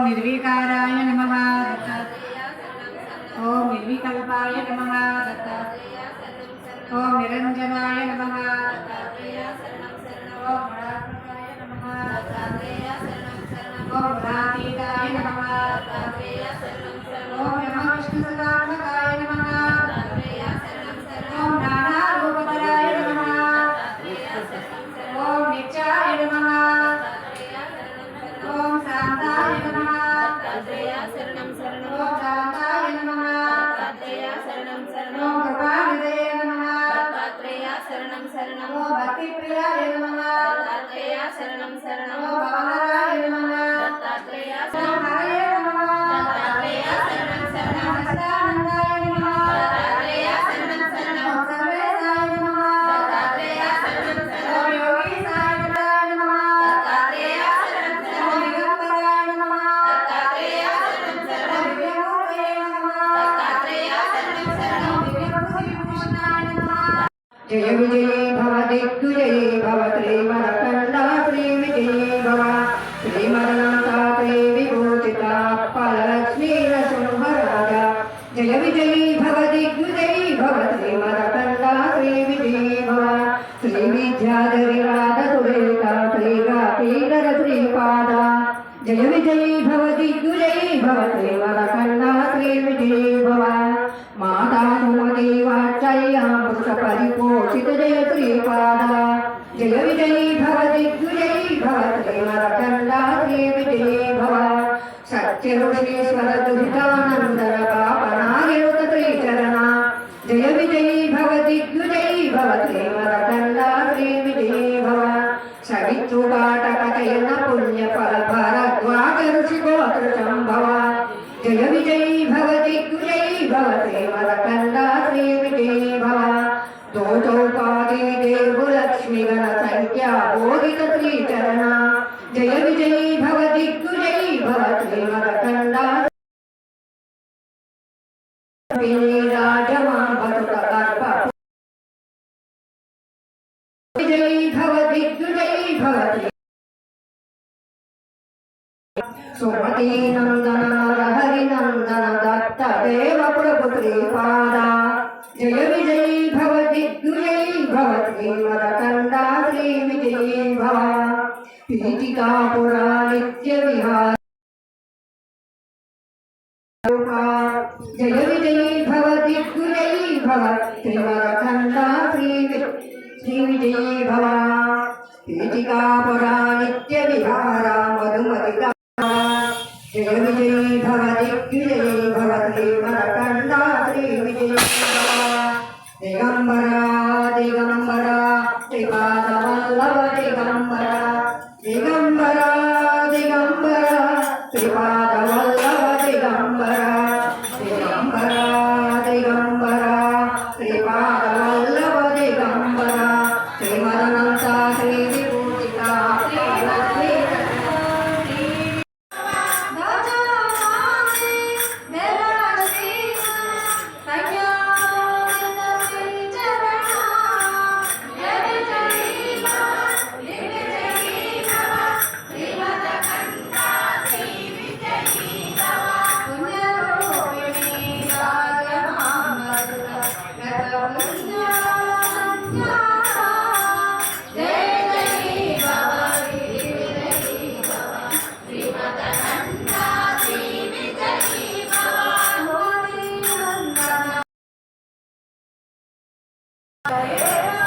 निर्विकाराय नमः ओम निर्विकल्पाय नमः ओम निरंजनाय नमः ओम गुणात्मकाय नमः ओम गुणातीताय नमः ओम नमः विष्णुसदात्मकाय नमः ओम नानारूपधराय नमः ओम नित्याय नमः ओम शांताय नमः ओम शांताय नमः ओम कृपानिधये नमः ओम भक्तिप्रियाय नमः ओम भवहराय नमः ओम हरये नमः ओम सच्चिदानंदाय नमः ओम सर्वेशाय नमः ओम योगीशाय नमः ओम दिगंबराय नमः ओम दिव्यमूर्तये नमः ओम दिव्यभूषणाय नमः जय विजयी भव दिग्विजयी भव श्रीमदकण्डा श्रीविजयी भव श्रीमदनाथा श्रीविभूषिता फललक्ष्मी नृसिंहराजा जय विजयी भव दिग्विजयी भव श्रीमदकण्डा श्रीविजयी भव श्रीविद्याधरिराधसुरेता श्रीगातीधर श्रीपादा जय विजयी भव दिग्विजयी भव श्रीमदकण्डा श्रीविजयी भव माता सुमती वात्सल्यामृत परिपोषित जय श्रीपादा जय विजयी भव दिग्विजयी भव श्रीमदकण्डा श्रीविजयी भव सत्य ऋषीश्वर दुहितानन्दर पापनायुत श्रीचरणा जय विजयी भव दिग्विजयी भव श्रीमदकण्डा श्रीविजयी भव सवितृकाटकचयन पुण्यफल भरद्वाज ऋषिगोत्र संभव जय विजयी भव दिग्विजयी भव श्रीमदकण्डा श्रीविजयी भव दो चौपादी देवलक्ष्मी गण संख्या बोधित श्रीचरणा जय विजयी भव दिग्विजयी भव श्रीमदकण्डा विजयी भव दिग्विजयी भव सुमती नंदन हरि नंदन दत्त देव प्रभु श्रीपादा जय विजयी भव दिग्विजयी भव श्रीमदकण्डा श्रीविजयी भव पीठिकापुरा नित्य विहार जय विजयी भव दिग्विजयी भव श्रीमदकण्डा श्रीविजयी भव पीठिकापुरा नित्य विहारा मधुमतिका जय विजयी भव दिग्विजयी भव श्रीमदकण्डा श्रीविजयी भव दिगंबरा दिगंबरा श्रीपादवल्लभ दिगंबरा दिगंबरा दिगंबरा श्रीपादवल्लभ दिगंबरा दिगंबरा दिगंबरा श्रीपादवल्लभ दिगंबरा श्रीमदनाथा श्रीविभूषिता श्रीलक्ष्मी Yeah.